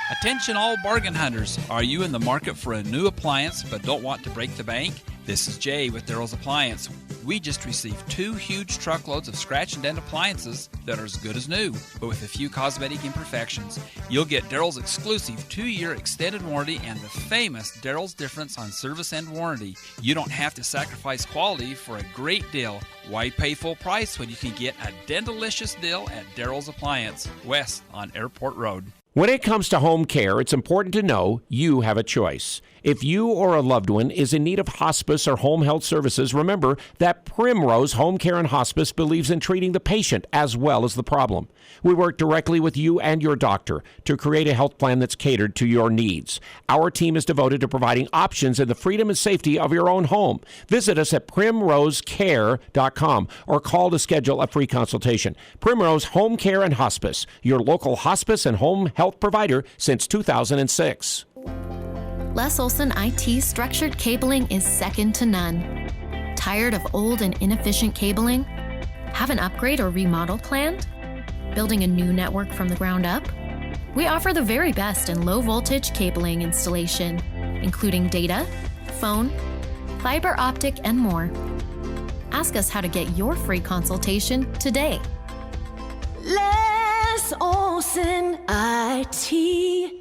Speaker 15: Attention all bargain hunters. Are you in the market for a new appliance but don't want to break the bank? This is Jay with Daryl's Appliance. We just received 2 huge truckloads of scratch and dent appliances that are as good as new, but with a few cosmetic imperfections. You'll get Daryl's exclusive 2-year extended warranty and the famous Daryl's difference on service and warranty. You don't have to sacrifice quality for a great deal. Why pay full price when you can get a dentalicious deal at Daryl's Appliance, west on Airport Road?
Speaker 16: When it comes to home care, it's important to know you have a choice. If you or a loved one is in need of hospice or home health services, remember that Primrose Home Care and Hospice believes in treating the patient as well as the problem. We work directly with you and your doctor to create a health plan that's catered to your needs. Our team is devoted to providing options in the freedom and safety of your own home. Visit us at primrosecare.com or call to schedule a free consultation. Primrose Home Care and Hospice, your local hospice and home health provider since 2006.
Speaker 17: Les Olson IT structured cabling is second to none. Tired of old and inefficient cabling? Have an upgrade or remodel planned? Building a new network from the ground up? We offer the very best in low voltage cabling installation, including data, phone, fiber optic, and more. Ask us how to get your free consultation today.
Speaker 18: Les Olson IT.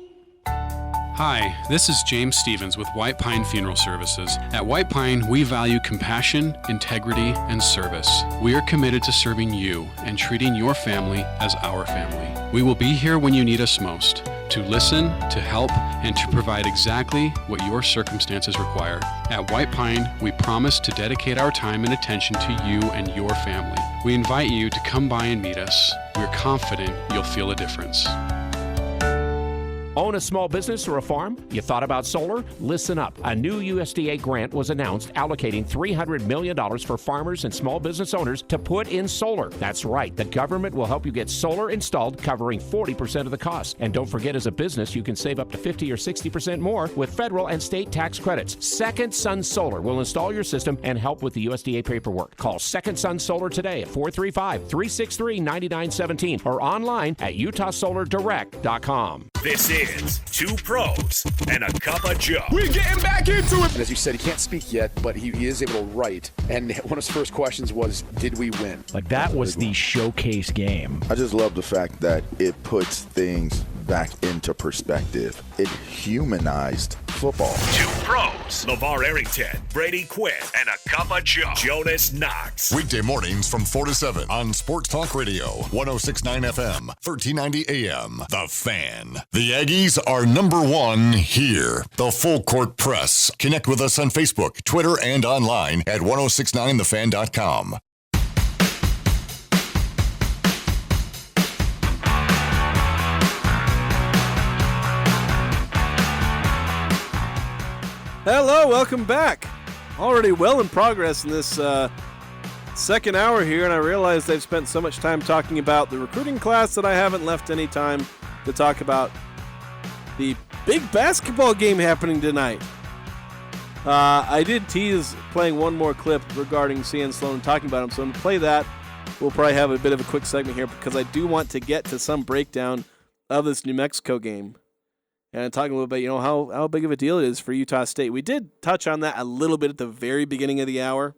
Speaker 19: Hi, this is James Stevens with White Pine Funeral Services. At White Pine, we value compassion, integrity, and service. We are committed to serving you and treating your family as our family. We will be here when you need us most, to listen, to help, and to provide exactly what your circumstances require. At White Pine, we promise to dedicate our time and attention to you and your family. We invite you to come by and meet us. We're confident you'll feel a difference.
Speaker 16: Own a small business or a farm? You thought about solar? Listen up. A new USDA grant was announced allocating $300 million for farmers and small business owners to put in solar. That's right. The government will help you get solar installed, covering 40% of the cost. And don't forget, as a business, you can save up to 50 or 60% more with federal and state tax credits. Second Sun Solar will install your system and help with the USDA paperwork. Call Second Sun Solar today at 435-363-9917 or online at utahsolardirect.com.
Speaker 12: This is Two Pros and a Cup of Joe.
Speaker 20: We're getting back into it. And as you said, he can't speak yet, but he is able to write. And one of his first questions was, did we win?
Speaker 9: Like, that was the showcase game.
Speaker 21: I just love the fact that it puts things back into perspective. It humanized football.
Speaker 12: Two Pros. LeVar Arrington, Brady Quinn, and a Cup of Joe. Jonas Knox.
Speaker 1: Weekday mornings from 4 to 7 on Sports Talk Radio, 106.9 FM, 1390 AM. The Fan. The Aggies are #1 here. The Full Court Press. Connect with us on Facebook, Twitter, and online at 1069thefan.com.
Speaker 5: Hello, welcome back. Already well in progress in this second hour here, and I realized I've spent so much time talking about the recruiting class that I haven't left any time to talk about the big basketball game happening tonight. I did tease playing one more clip regarding CN Sloan talking about him, so I'm going to play that. We'll probably have a bit of a quick segment here because I do want to get to some breakdown of this New Mexico game. And talking a little bit, how big of a deal it is for Utah State. We did touch on that a little bit at the very beginning of the hour.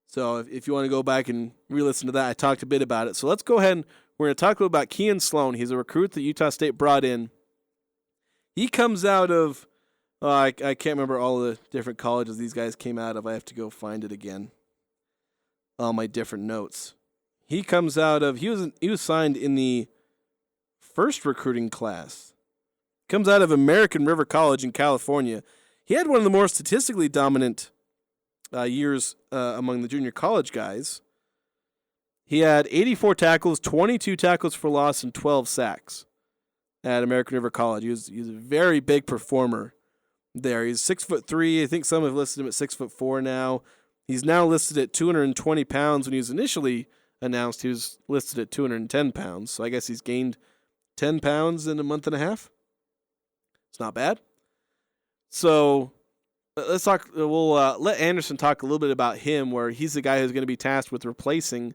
Speaker 5: So if you want to go back and re-listen to that, I talked a bit about it. So let's go ahead and we're going to talk a little about Kean Sloan. He's a recruit that Utah State brought in. He comes out of, I can't remember all the different colleges these guys came out of. I have to go find it again. All my different notes. He comes out of, he was signed in the first recruiting class. Comes out of American River College in California. He had one of the more statistically dominant years among the junior college guys. He had 84 tackles, 22 tackles for loss, and 12 sacks at American River College. He was a very big performer there. He's 6'3". I think some have listed him at 6'4" now. He's now listed at 220 pounds. When he was initially announced, he was listed at 210 pounds. So I guess he's gained 10 pounds in a month and a half. It's not bad. So let's talk. We'll let Anderson talk a little bit about him, where he's the guy who's going to be tasked with replacing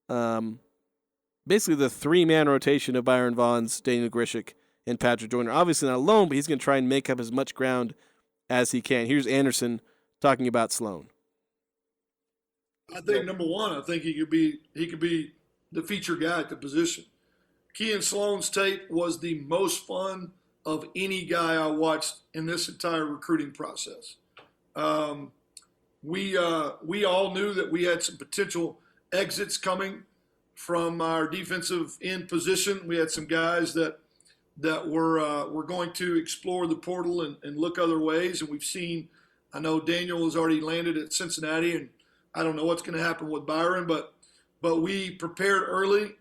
Speaker 5: basically the three-man rotation of Byron Vaughns, Daniel Grishik, and Patrick Joyner. Obviously not alone, but he's going to try and make up as much ground as he can. Here's Anderson talking about Sloan.
Speaker 3: I think number one, I think he could be the feature guy at the position. Kean Sloan's tape was the most fun of any guy I watched in this entire recruiting process. We all knew that we had some potential exits coming from our defensive end position. We had some guys that were going to explore the portal and look other ways, and we've seen. I know Daniel has already landed at Cincinnati, and I don't know what's going to happen with Byron, but we prepared early,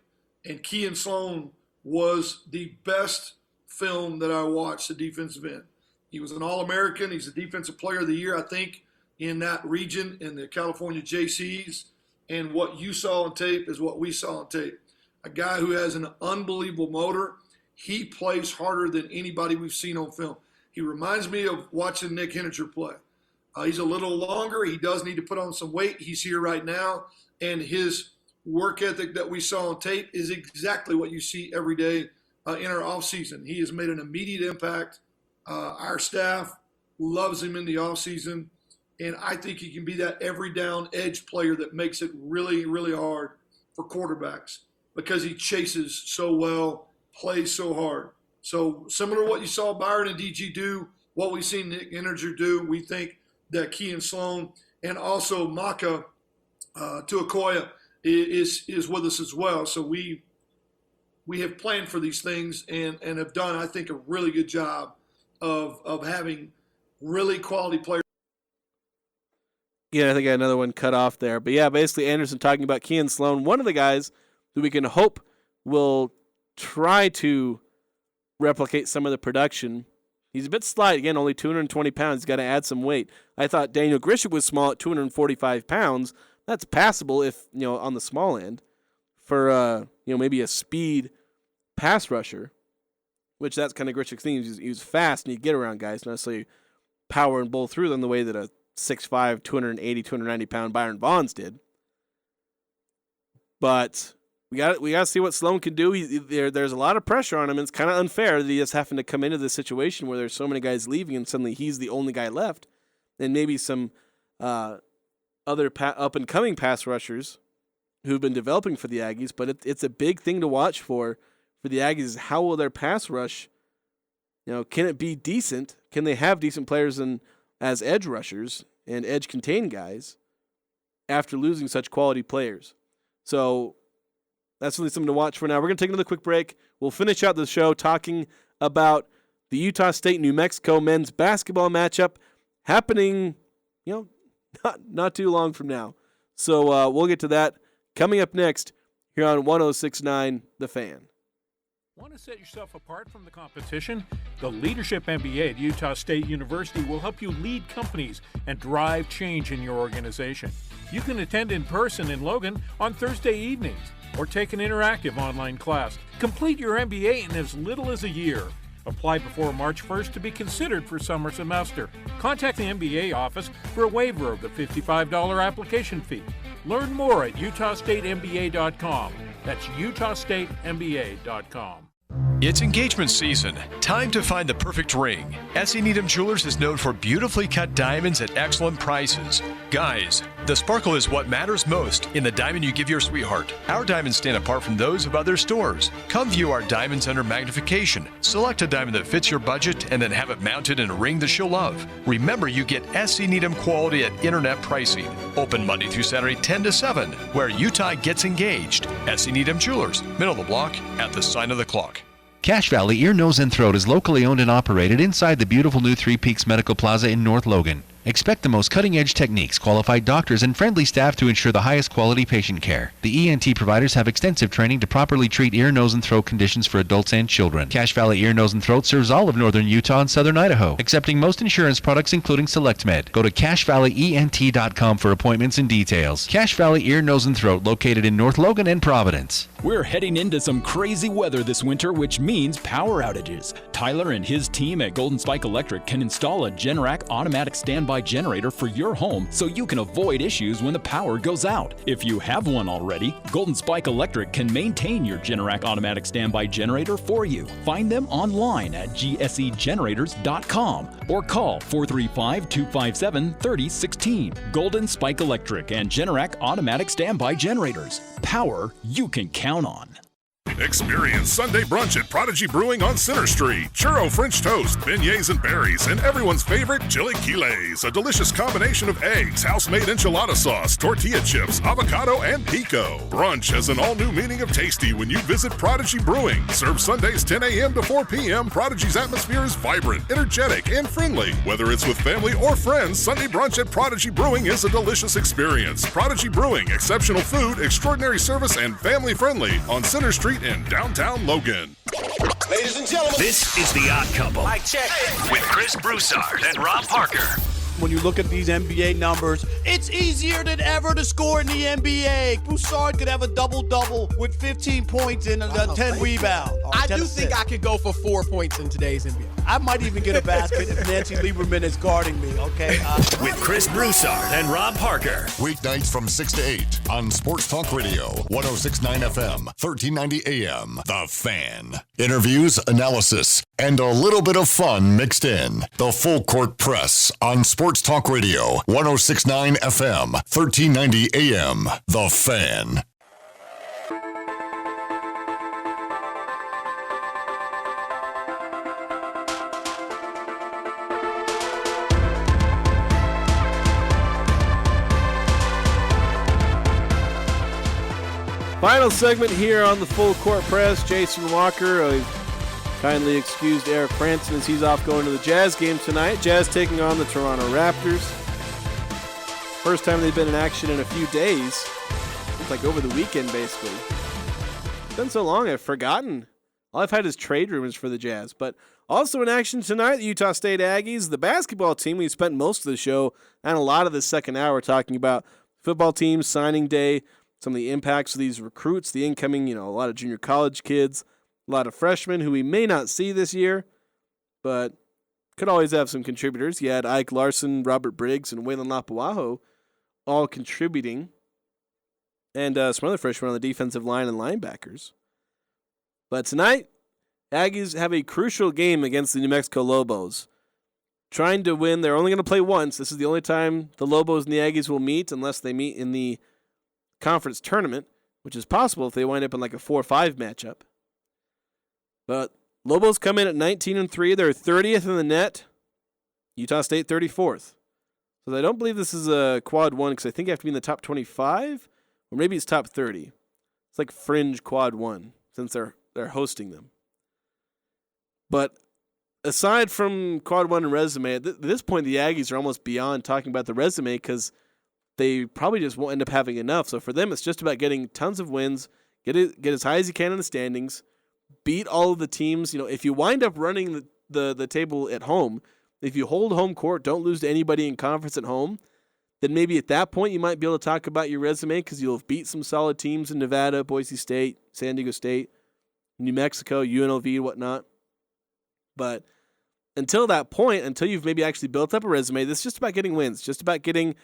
Speaker 3: and Kean Sloan was the best film that I watched, the defensive end. He was an All-American. He's the Defensive Player of the Year, I think, in that region, in the California JCs. And what you saw on tape is what we saw on tape. A guy who has an unbelievable motor. He plays harder than anybody we've seen on film. He reminds me of watching Nick Henninger play. He's a little longer. He does need to put on some weight. He's here right now. And his work ethic that we saw on tape is exactly what you see every day in our offseason. He has made an immediate impact. Our staff loves him in the offseason. And I think he can be that every down edge player that makes it really, really hard for quarterbacks because he chases so well, plays so hard. So similar to what you saw Byron and DG do, what we've seen Nick Henninger do, we think that Kean Sloan and also Maka Tuakoya is with us as well. So we have planned for these things and have done, I think, a really good job of having really quality players.
Speaker 5: Yeah, I think I got another one cut off there. But yeah, basically Anderson talking about Kean Sloan, one of the guys who we can hope will try to replicate some of the production. He's a bit slight, again, only 220 pounds. He's got to add some weight. I thought Daniel Grisham was small at 245 pounds. That's passable if, on the small end for, maybe a speed pass rusher, which that's kind of Grisham's thing. He was fast and he'd get around guys, not necessarily power and bowl through them the way that a 6'5", 280, 290-pound Byron Bonds did. But we got to see what Sloan can do. There's a lot of pressure on him, and it's kind of unfair that he is having to come into this situation where there's so many guys leaving, and suddenly he's the only guy left. And maybe some other up-and-coming pass rushers who've been developing for the Aggies, but it's a big thing to watch for the Aggies. How will their pass rush, can it be decent? Can they have decent players as edge rushers and edge-contained guys after losing such quality players? So that's really something to watch for now. We're going to take another quick break. We'll finish out the show talking about the Utah State-New Mexico men's basketball matchup happening, not too long from now. So we'll get to that coming up next here on 106.9 The Fan.
Speaker 2: Want to set yourself apart from the competition? The Leadership MBA at Utah State University will help you lead companies and drive change in your organization. You can attend in person in Logan on Thursday evenings or take an interactive online class. Complete your MBA in as little as a year. Apply before March 1st to be considered for summer semester. Contact the MBA office for a waiver of the $55 application fee. Learn more at utahstatemba.com. That's utahstatemba.com.
Speaker 22: It's engagement season. Time to find the perfect ring. S.E. Needham Jewelers is known for beautifully cut diamonds at excellent prices. Guys, the sparkle is what matters most in the diamond you give your sweetheart. Our diamonds stand apart from those of other stores. Come view our diamonds under magnification. Select a diamond that fits your budget and then have it mounted in a ring that she'll love. Remember, you get S.E. Needham quality at internet pricing. Open Monday through Saturday 10 to 7, where Utah gets engaged. S.E. Needham Jewelers, middle of the block at the sign of the clock.
Speaker 23: Cache Valley Ear, Nose, and Throat is locally owned and operated inside the beautiful new Three Peaks Medical Plaza in North Logan. Expect the most cutting-edge techniques, qualified doctors, and friendly staff to ensure the highest quality patient care. The ENT providers have extensive training to properly treat ear, nose, and throat conditions for adults and children. Cache Valley Ear, Nose, and Throat serves all of northern Utah and southern Idaho, accepting most insurance products including SelectMed. Go to CacheValleyENT.com for appointments and details. Cache Valley Ear, Nose, and Throat, located in North Logan and Providence.
Speaker 9: We're heading into some crazy weather this winter, which means power outages. Tyler and his team at Golden Spike Electric can install a Generac automatic standby standby generator for your home so you can avoid issues when the power goes out. If you have one already, Golden Spike Electric can maintain your Generac automatic standby generator for you. Find them online at gsegenerators.com or call 435-257-3016. Golden Spike Electric and Generac automatic standby generators. Power you can count on.
Speaker 6: Experience Sunday brunch at Prodigy Brewing on Center Street. Churro French toast, beignets and berries, and everyone's favorite chilaquiles. A delicious combination of eggs, house-made enchilada sauce, tortilla chips, avocado, and pico. Brunch has an all-new meaning of tasty when you visit Prodigy Brewing. Served Sundays 10 a.m. to 4 p.m., Prodigy's atmosphere is vibrant, energetic, and friendly. Whether it's with family or friends, Sunday brunch at Prodigy Brewing is a delicious experience. Prodigy Brewing, exceptional food, extraordinary service, and family-friendly on Center Street in downtown Logan.
Speaker 12: Ladies and gentlemen, this is The Odd Couple. Mic check. With Chris Broussard and Rob Parker.
Speaker 7: When you look at these NBA numbers, it's easier than ever to score in the NBA. Broussard could have a double-double with 15 points and 10 rebounds.
Speaker 8: I do think I could go for 4 points in today's NBA.
Speaker 7: I might even get a basket if Nancy Lieberman is guarding me, okay?
Speaker 12: With Chris Broussard and Rob Parker.
Speaker 1: Weeknights from 6 to 8 on Sports Talk Radio, 106.9 FM, 1390 AM. The Fan. Interviews, analysis, and a little bit of fun mixed in. The Full Court Press on Sports Talk Radio, 106.9 FM, 1390 AM. The Fan.
Speaker 5: Final segment here on the Full Court Press. Jason Walker kindly excused Eric Franson as he's off going to the Jazz game tonight. Jazz taking on the Toronto Raptors. First time they've been in action in a few days. It's like over the weekend, basically. It's been so long, I've forgotten. All I've had is trade rumors for the Jazz. But also in action tonight, the Utah State Aggies, the basketball team. We spent most of the show and a lot of the second hour talking about football teams, signing day, some of the impacts of these recruits, the incoming, a lot of junior college kids, a lot of freshmen who we may not see this year, but could always have some contributors. You had Ike Larson, Robert Briggs, and Waylon Lapuaho all contributing, and some other freshmen on the defensive line and linebackers. But tonight, Aggies have a crucial game against the New Mexico Lobos. Trying to win, they're only going to play once. This is the only time the Lobos and the Aggies will meet unless they meet in the conference tournament, which is possible if they wind up in like a 4-5 matchup. But Lobos come in at 19-3. They're 30th in the net. Utah State 34th. So I don't believe this is a quad one because I think you have to be in the top 25, or maybe it's top 30. It's like fringe quad one since they're hosting them. But aside from quad one and resume, at this point the Aggies are almost beyond talking about the resume because they probably just won't end up having enough. So for them, it's just about getting tons of wins, get as high as you can in the standings, beat all of the teams. If you wind up running the table at home, if you hold home court, don't lose to anybody in conference at home, then maybe at that point you might be able to talk about your resume because you'll have beat some solid teams in Nevada, Boise State, San Diego State, New Mexico, UNLV, whatnot. But until that point, until you've maybe actually built up a resume, this is just about getting wins, just about getting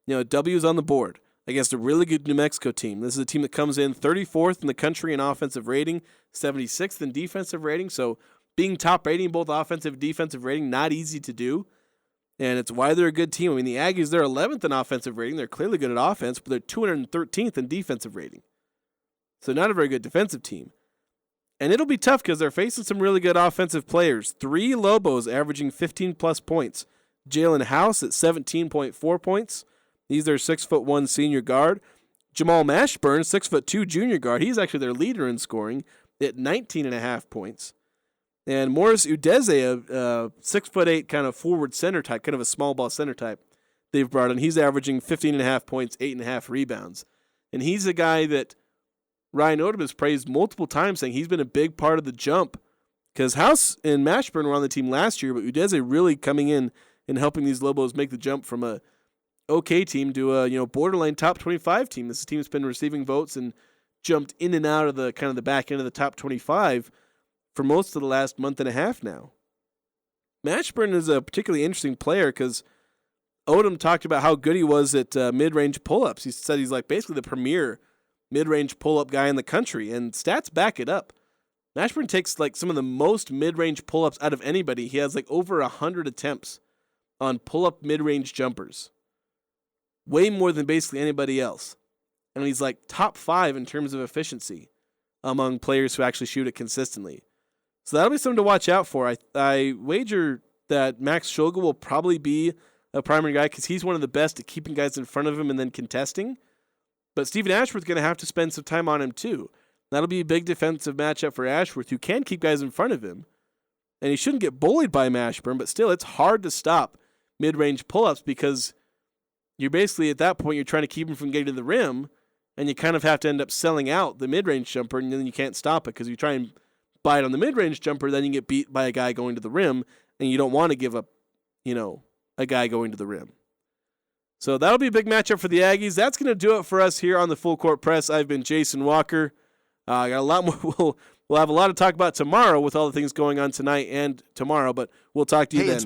Speaker 5: W's on the board against a really good New Mexico team. This is a team that comes in 34th in the country in offensive rating, 76th in defensive rating. So being top rating, both offensive and defensive rating, not easy to do. And it's why they're a good team. I mean, the Aggies, they're 11th in offensive rating. They're clearly good at offense, but they're 213th in defensive rating. So not a very good defensive team. And it'll be tough because they're facing some really good offensive players. 3 Lobos averaging 15-plus points. Jalen House at 17.4 points. He's their 6'1" senior guard. Jamal Mashburn, 6'2" junior guard. He's actually their leader in scoring at 19.5 points. And Morris Udeze, a 6'8" kind of forward center type, kind of a small ball center type they've brought in. He's averaging 15.5 points, 8.5 rebounds. And he's a guy that Ryan Odom has praised multiple times, saying he's been a big part of the jump. Because House and Mashburn were on the team last year, but Udeze really coming in and helping these Lobos make the jump from a okay team to a borderline top 25 team. This team's been receiving votes and jumped in and out of the kind of the back end of the top 25 for most of the last month and a half now. Mashburn is a particularly interesting player because Odom talked about how good he was at mid-range pull-ups. He said he's like basically the premier mid-range pull-up guy in the country, and stats back it up. Mashburn takes like some of the most mid-range pull-ups out of anybody. He has like over 100 attempts on pull-up mid-range jumpers. Way more than basically anybody else. And he's like top 5 in terms of efficiency among players who actually shoot it consistently. So that'll be something to watch out for. I wager that Max Schulge will probably be a primary guy because he's one of the best at keeping guys in front of him and then contesting. But Stephen Ashworth's going to have to spend some time on him too. That'll be a big defensive matchup for Ashworth, who can keep guys in front of him. And he shouldn't get bullied by Mashburn, but still, it's hard to stop mid-range pull-ups because you're basically, at that point, you're trying to keep him from getting to the rim, and you kind of have to end up selling out the mid-range jumper, and then you can't stop it because you try and buy it on the mid-range jumper, then you get beat by a guy going to the rim, and you don't want to give up, a guy going to the rim. So that'll be a big matchup for the Aggies. That's going to do it for us here on the Full Court Press. I've been Jason Walker. Got a lot more. We'll have a lot to talk about tomorrow with all the things going on tonight and tomorrow, but we'll talk to you then.